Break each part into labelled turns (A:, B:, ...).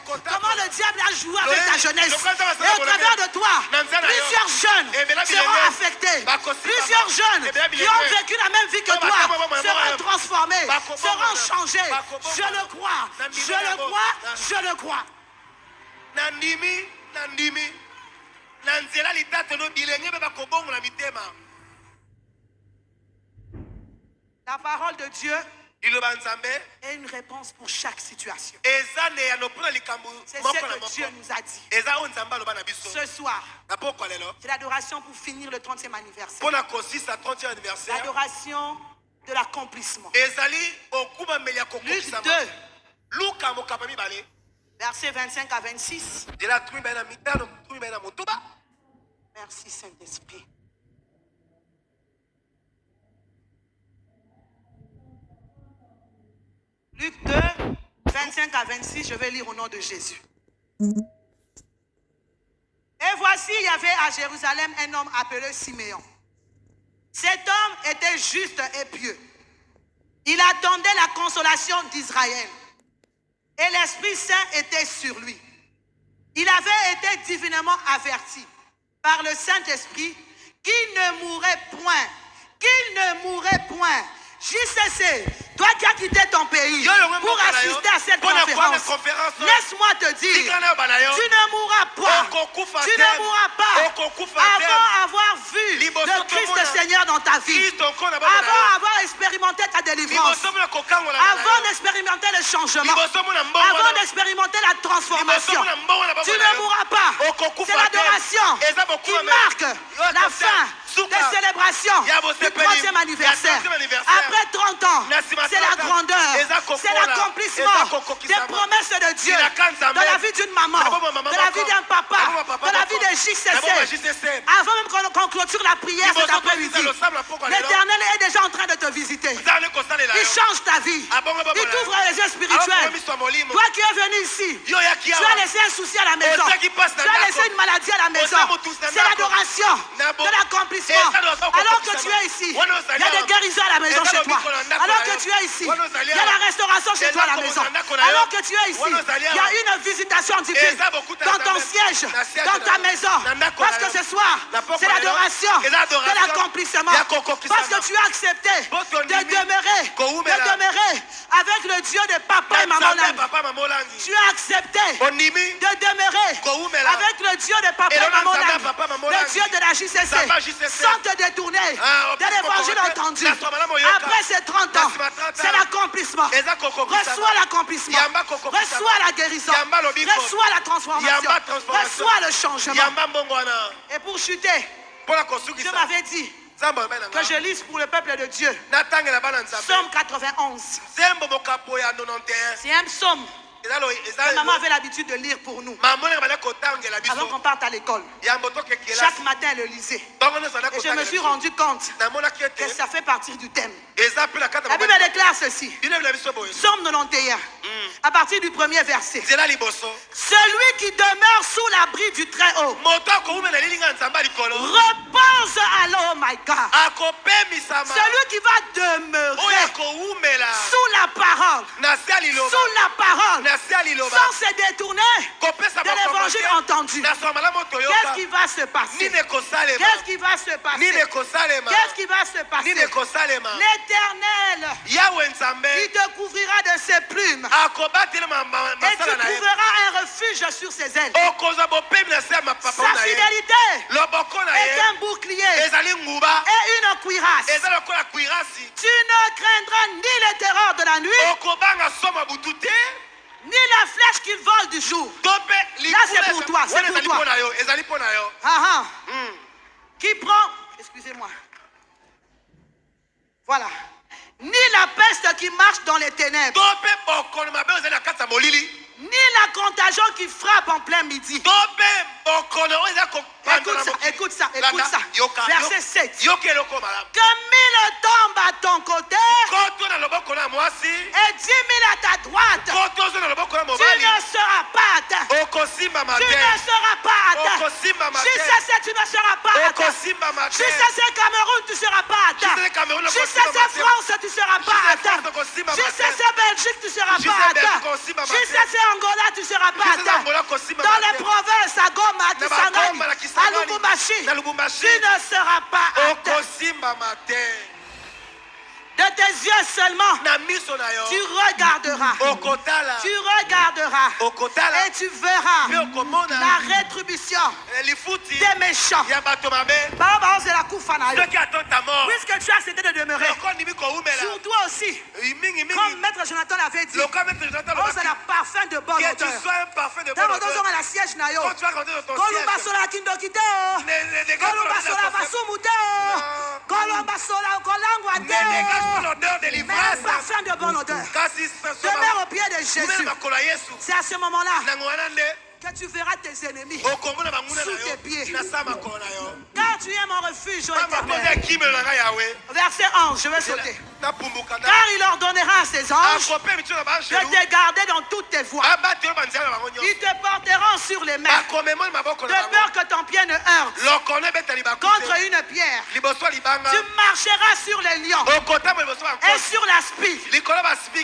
A: comment le diable a joué avec ta jeunesse. Et au travers de toi, plusieurs jeunes seront affectés. Plusieurs jeunes qui ont vécu la même vie que toi seront transformés, seront changés. Je le crois, je le crois, je le crois. La parole de Dieu est une réponse pour chaque situation. C'est ce que Dieu nous a dit. Ce soir, c'est l'adoration pour finir le 30e anniversaire. L'adoration de l'accomplissement. Luc 2, versets 25 à 26. Merci Saint-Esprit. Luc 2, 25 à 26, je vais lire au nom de Jésus. Et voici, il y avait à Jérusalem un homme appelé Siméon. Cet homme était juste et pieux. Il attendait la consolation d'Israël. Et l'Esprit Saint était sur lui. Il avait été divinement averti par le Saint-Esprit qu'il ne mourrait point. Qu'il ne mourrait point. JCC, toi qui as quitté ton pays pour assister à cette conférence, laisse-moi te dire, tu ne mourras pas. Tu ne mourras pas avant avoir vu le Christ Seigneur dans ta vie, avant avoir expérimenté ta délivrance, avant d'expérimenter le changement, avant d'expérimenter la transformation. Tu ne mourras pas. C'est l'adoration qui marque la fin des célébrations du 30e anniversaire. Après 30 ans, c'est la grandeur, c'est l'accomplissement des promesses de Dieu dans la vie d'une maman, dans la vie d'un papa, dans la vie de JCC. Avant même qu'on clôture la prière cet après-midi, l'Éternel est déjà en train de te visiter. Il change ta vie. Il t'ouvre les yeux spirituels. Toi qui es venu ici, tu as laissé un souci à la maison. Tu as laissé une maladie à la maison. C'est l'adoration de l'accomplissement. Alors que tu es ici, il y a des guérisons à la maison chez toi. Alors que tu es ici, il y a la restauration chez toi à la maison. Alors que tu es ici, il y a une visitation divine dans ton siège, dans ta maison. Parce que ce soir, c'est l'adoration de l'accomplissement. Parce que tu as accepté de demeurer avec le Dieu de papa et maman Lang. Tu as accepté de demeurer avec le Dieu de papa et maman Lang, le Dieu de la JCC, sans te détourner de l'évangile entendu. Après ces 30 ans, c'est l'accomplissement. Reçois l'accomplissement. Reçois la guérison. Reçois la transformation. Reçois le changement. Et pour chuter, Dieu m'avait dit que je lise pour le peuple de Dieu Psaume 91. C'est un psaume que maman avait l'habitude de lire pour nous avant qu'on parte à l'école. Chaque matin, elle le lisait. Et je me suis rendu compte que ça fait partie du thème. La Bible déclare ceci. Psaume 91, à partir du premier verset. Celui qui demeure sous l'abri du Très-Haut repose à l'eau, oh my God. Celui qui va demeurer sous la parole, sans se détourner de l'évangile entendu. Qu'est-ce qui va se passer? Qu'est-ce qui va se passer? Qu'est-ce qui va se passer? L'Éternel, il te couvrira de ses plumes et tu trouveras un refuge sur ses ailes. Sa fidélité est un bouclier et une cuirasse. Tu ne craindras ni les terreurs de la nuit, ni la flèche qui vole du jour. Là, c'est pour toi. C'est pour toi. Qui prend... Excusez-moi. Voilà. Ni la peste qui marche dans les ténèbres, ni la contagion qui frappe en plein midi. Écoute ça. Verset 7. Que 1000 tombent à ton côté et 10 000 à ta droite, tu ne seras pas atteint. Tu ne seras pas atteint. JCC, tu ne seras pas atteint. JCC Cameroun, tu ne seras pas atteint. JCC France, tu ne seras pas atteint. JCC Belgique, tu ne seras pas atteint. JCC Angola, tu ne seras pas atteint. Dans les provinces, à Goma, à Kisangani, à Lubumbashi, tu ne seras pas atteint. De tes yeux seulement, tu regarderas. Tu regarderas. Et tu verras la rétribution des méchants. C'est la koufanayo. Puisque tu as cessé de demeurer, sur toi aussi, comme Maître Jonathan l'avait dit, c'est la parfum de bonne odeur. Dans le la siège nayo. Kolumbasola kindokiteo. Kolumbasola basumuteo. Kolumbasola kolangwateo.
B: L'odeur de l'ivresse,
A: parfum de bonne odeur. Demeure au pied de Jésus. C'est à ce moment-là que tu verras tes ennemis sous tes pieds. Car tu es mon refuge, ô Éternel. Verset 11, je vais sauter. Car il ordonnera à ses anges de te garder dans toutes tes voies. Ils te porteront sur les mains, de peur que ton pied ne heurte contre une pierre. Tu marcheras sur les lions et sur la spie.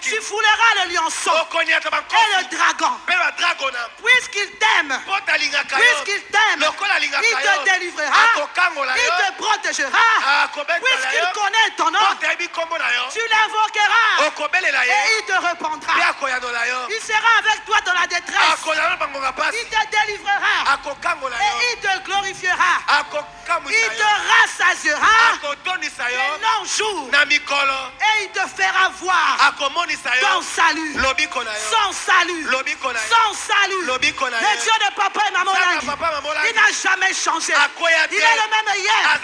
A: Tu fouleras le lionceau et le dragon. Puisqu'il t'aime, puisqu'il te délivrera, il te protégera. Puisqu'il connaît ton nom, tu l'invoqueras et il te répondra. Il sera avec toi dans la détresse. Il te délivrera et il te glorifiera. Il te rassasiera les longs jours et il te fera voir ton salut. Son salut. Son salut. Le Dieu de papa et maman Langi, il n'a jamais changé. Il est le même hier,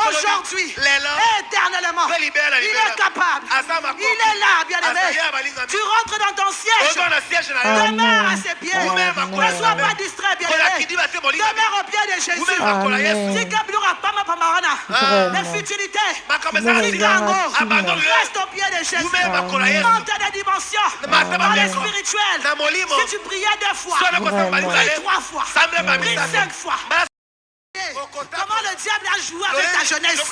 A: aujourd'hui et éternellement. Il est capable. Il est là, bien-aimé. Tu rentres dans ton siège. Demeure à ses pieds. Ne sois pas distrait, bien-aimé. Demeure au pied de Jésus. Si Gabriel Pama Pamarana, les futilités, reste au pied de Jésus. Monte des dimensions dans les spirituels. Si tu priais 2 fois, prie 3 fois, prie 5 fois. Comment le diable a joué avec ta jeunesse. Et au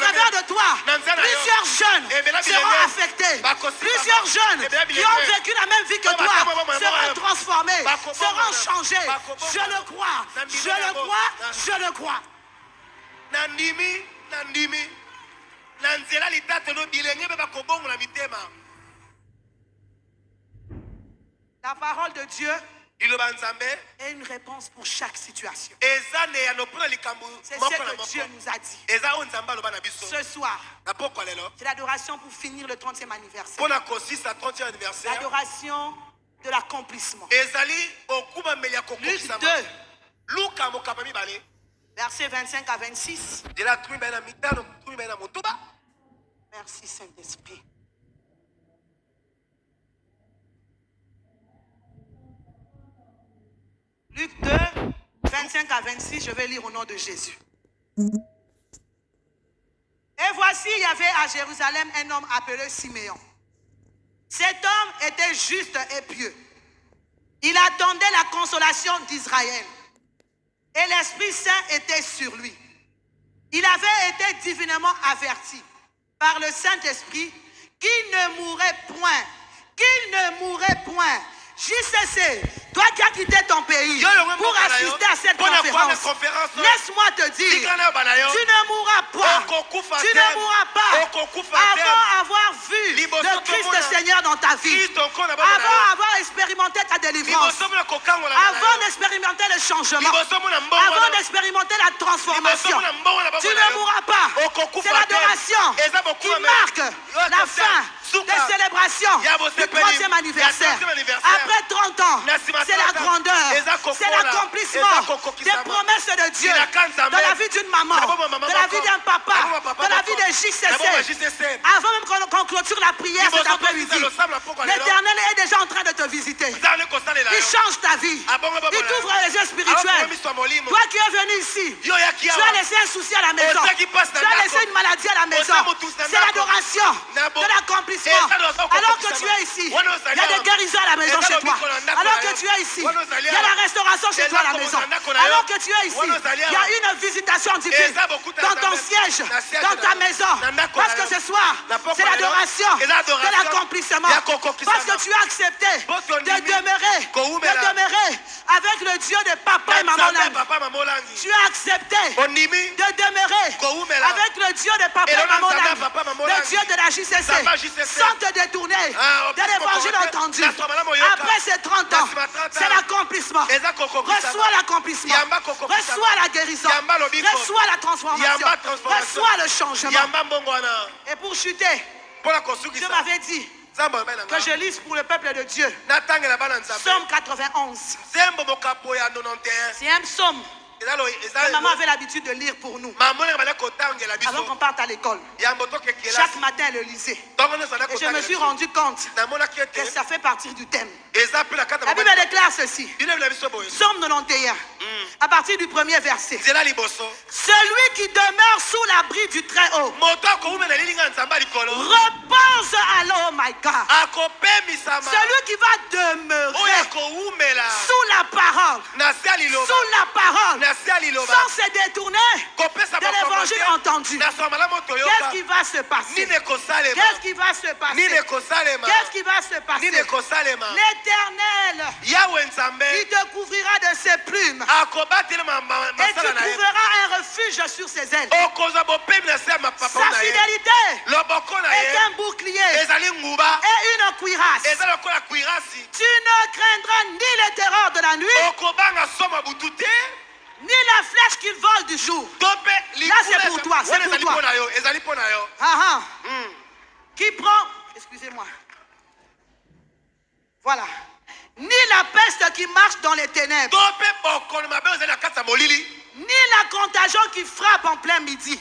A: travers de toi, plusieurs jeunes seront affectés. Plusieurs jeunes qui ont vécu la même vie que toi seront transformés, seront changés. Je le crois, je le crois, je le crois. La parole de Dieu est une réponse pour chaque situation. C'est ce que Dieu nous a dit. Ce soir, c'est l'adoration pour finir le 30e anniversaire. L'adoration de l'accomplissement. Luc 2, versets 25 à 26. Merci Saint-Esprit. Luc 2, 25 à 26, je vais lire au nom de Jésus. Et voici, il y avait à Jérusalem un homme appelé Siméon. Cet homme était juste et pieux. Il attendait la consolation d'Israël. Et l'Esprit Saint était sur lui. Il avait été divinement averti par le Saint-Esprit qu'il ne mourrait point. Qu'il ne mourrait point. JCC, toi qui as quitté ton pays pour assister à cette conférence, laisse-moi te dire, tu ne mourras pas. Tu ne mourras pas avant avoir vu le Christ Seigneur dans ta vie, avant avoir expérimenté ta délivrance, avant d'expérimenter le changement, avant d'expérimenter la transformation. Tu ne mourras pas. C'est l'adoration qui marque la fin des célébrations du 3e anniversaire. Après 30 ans, c'est la grandeur, c'est l'accomplissement des promesses de Dieu dans la vie d'une maman, dans la vie d'un papa, dans la vie de JCC. Avant même qu'on clôture la prière cet après-midi, l'Éternel est déjà en train de te visiter. Il change ta vie. Il t'ouvre les yeux spirituels. Toi qui es venu ici, tu as laissé un souci à la maison. Tu as laissé une maladie à la maison. C'est l'adoration de l'accomplissement. Alors que tu es ici, il y a des guérisons à la maison chez toi. Alors que que tu es ici, il y a la restauration chez toi à la maison. Alors que tu es ici, il y a une visitation divine dans ton siège, dans ta maison. Parce que ce soir, c'est l'adoration de l'accomplissement. Parce que tu as accepté de demeurer avec le Dieu de papa et maman Langue. Tu as accepté de demeurer avec le Dieu de papa et maman Langue, le Dieu de la JCC, sans te détourner de l'évangile entendu. Après ces 30 ans, c'est l'accomplissement. Reçois l'accomplissement. Reçois la guérison. Reçois la transformation. Reçois le changement. Et pour chuter, je m'avais dit que je lise pour le peuple de Dieu. Psaume 91. C'est un psaume que maman avait l'habitude de lire pour nous avant qu'on parte à l'école. Chaque matin, elle le lisait. Et je me suis rendu compte que ça fait partie du thème. La Bible déclare ceci. Psaume 91. À partir du premier verset. Celui qui demeure sous l'abri du Très-Haut repose à l'eau, oh my God. Celui qui va demeurer sous la parole, sans se détourner de l'évangile entendu. Qu'est-ce qui va se passer? Qu'est-ce qui va se passer? Qu'est-ce qui va se passer? L'Éternel, il te couvrira de ses plumes et tu trouveras un refuge sur ses ailes. Sa fidélité est un bouclier et une cuirasse. Tu ne craindras ni les terreurs de la nuit, ni la flèche qui vole du jour. Là, c'est pour toi. C'est pour toi. Qui prend... Excusez-moi. Voilà. Ni la peste qui marche dans les ténèbres, ni la contagion qui frappe en plein midi.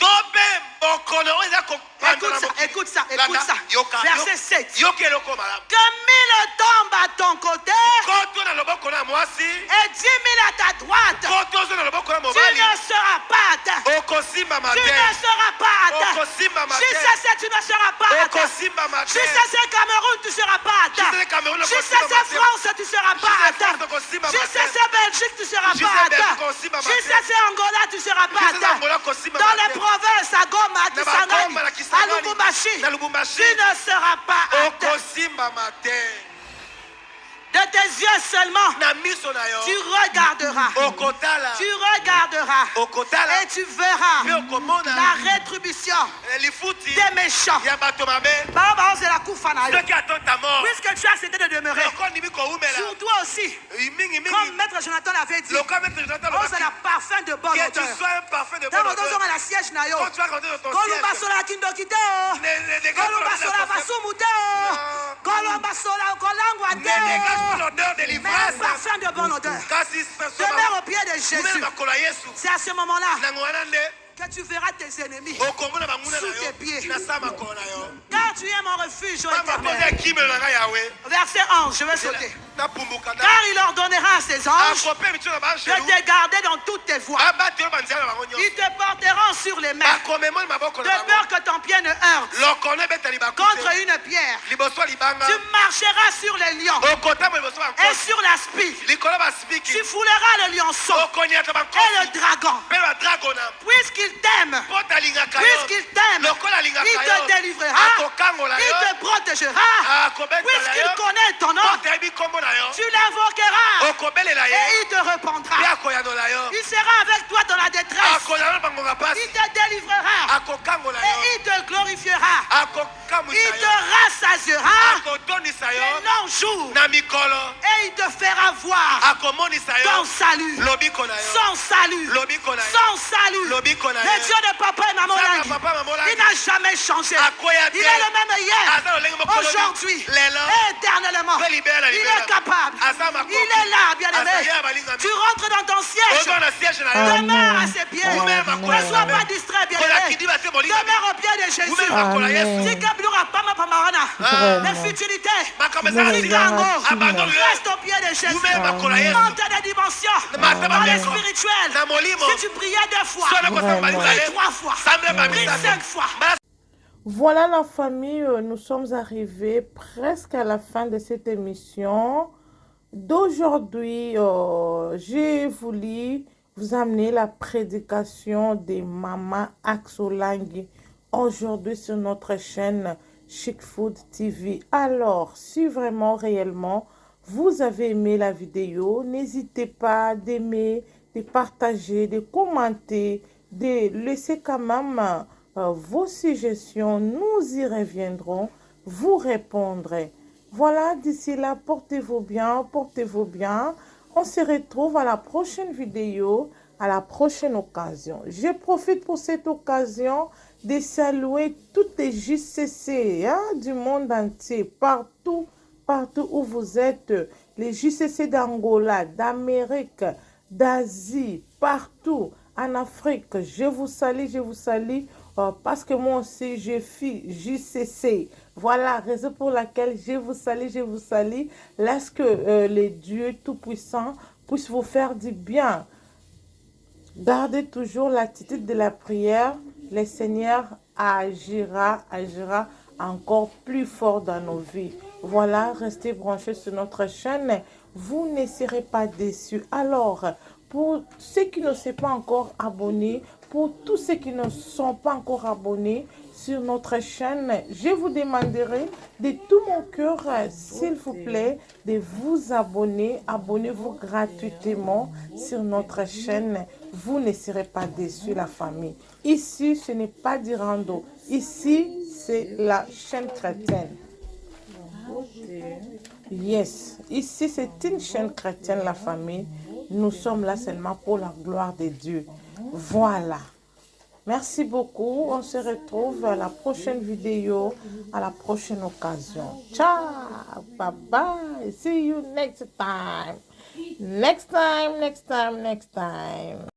A: Écoute ça. Verset 7. Que 1000 tombent à ton côté et 10 000 à ta droite, tu ne seras pas atteint. Tu ne seras pas atteint. JCC, tu ne seras pas atteint. JCC Cameroun, tu ne seras pas atteint. JCC France, tu ne seras pas atteint. JCC Belgique, tu ne seras pas atteint. JCC Angola, tu ne seras pas atteint. Dans les provinces, à Goma, à Kisangani, à Lubumbashi, tu ne seras pas atteint. De tes yeux seulement, tu regarderas. Et tu verras la rétribution des méchants. Puisque tu as accepté de demeurer, sur toi aussi, comme Maître Jonathan l'avait dit, on a parfum de bonne odeur. Dans la siège nayo, Kolumbasola kindokiteo, Kolumbasola basumuteo, Kolumbasola kolangwateo.
B: L'odeur de l'ivresse,
A: mais parfum de bonne odeur. Demeure au pied de Jésus. C'est à ce moment-là que tu verras tes ennemis sous tes pieds. Car tu es mon refuge, ô Éternel. Verset 11, je vais sauter. Car il ordonnera à ses anges de te garder dans toutes tes voies. Ils te porteront sur les mains, de peur que ton pied ne heurte contre une pierre. Tu marcheras sur les lions et sur la spie. Tu fouleras le lionceau et le dragon. Puisqu'il t'aime, il te délivrera, il te protégera. Puisqu'il connaît ton nom, tu l'invoqueras et il te répondra. Il sera avec toi dans la détresse. Il te délivrera et il te glorifiera. Il te rassasiera les longs jours et il te fera voir ton salut. Son salut. Son salut. Le Dieu de papa et maman Langue, il n'a jamais changé. Il est le même hier, aujourd'hui et éternellement. Il est capable. Il est là, bien-aimé. Tu rentres dans ton siège. Demeure à ses pieds. Ne sois pas distrait, bien-aimé. Demeure au pied de Jésus. Si Gablura Pama Pamarana, les futilités, reste au pied de Jésus. Monte des dimensions dans les spirituels. Si tu priais 2 fois, prie 3 fois, prie 5 fois.
C: Voilà la famille, nous sommes arrivés presque à la fin de cette émission. d'aujourd'hui, j'ai voulu vous amener la prédication de Maman Axolangi aujourd'hui sur notre chaîne Chic Food TV. Alors, si vraiment réellement vous avez aimé la vidéo, n'hésitez pas d'aimer, de partager, de commenter, de laisser quand même vos suggestions. Nous y reviendrons, vous répondrez. Voilà, d'ici là, portez-vous bien, portez-vous bien. On se retrouve à la prochaine vidéo, à la prochaine occasion. Je profite pour cette occasion de saluer toutes les JCC du monde entier, partout où vous êtes, les JCC d'Angola, d'Amérique, d'Asie, partout en Afrique. Je vous salue parce que moi aussi je suis JCC. Voilà, raison pour laquelle je vous salue. Laisse que les dieux tout-puissants puissent vous faire du bien. Gardez toujours l'attitude de la prière. Le Seigneur agira encore plus fort dans nos vies. Voilà, restez branchés sur notre chaîne. Vous ne serez pas déçus. Alors, pour ceux qui ne sont pas encore abonnés, pour tous ceux qui ne sont pas encore abonnés sur notre chaîne, je vous demanderai de tout mon cœur, s'il vous plaît, de vous abonner. Abonnez-vous gratuitement sur notre chaîne. Vous ne serez pas déçus, la famille. Ici, ce n'est pas du rando. Ici, c'est la chaîne chrétienne. Yes, ici, c'est une chaîne chrétienne, la famille. Nous sommes là seulement pour la gloire de Dieu. Voilà. Merci beaucoup. On se retrouve à la prochaine vidéo, à la prochaine occasion. Ciao. Bye bye. See you next time. Next time.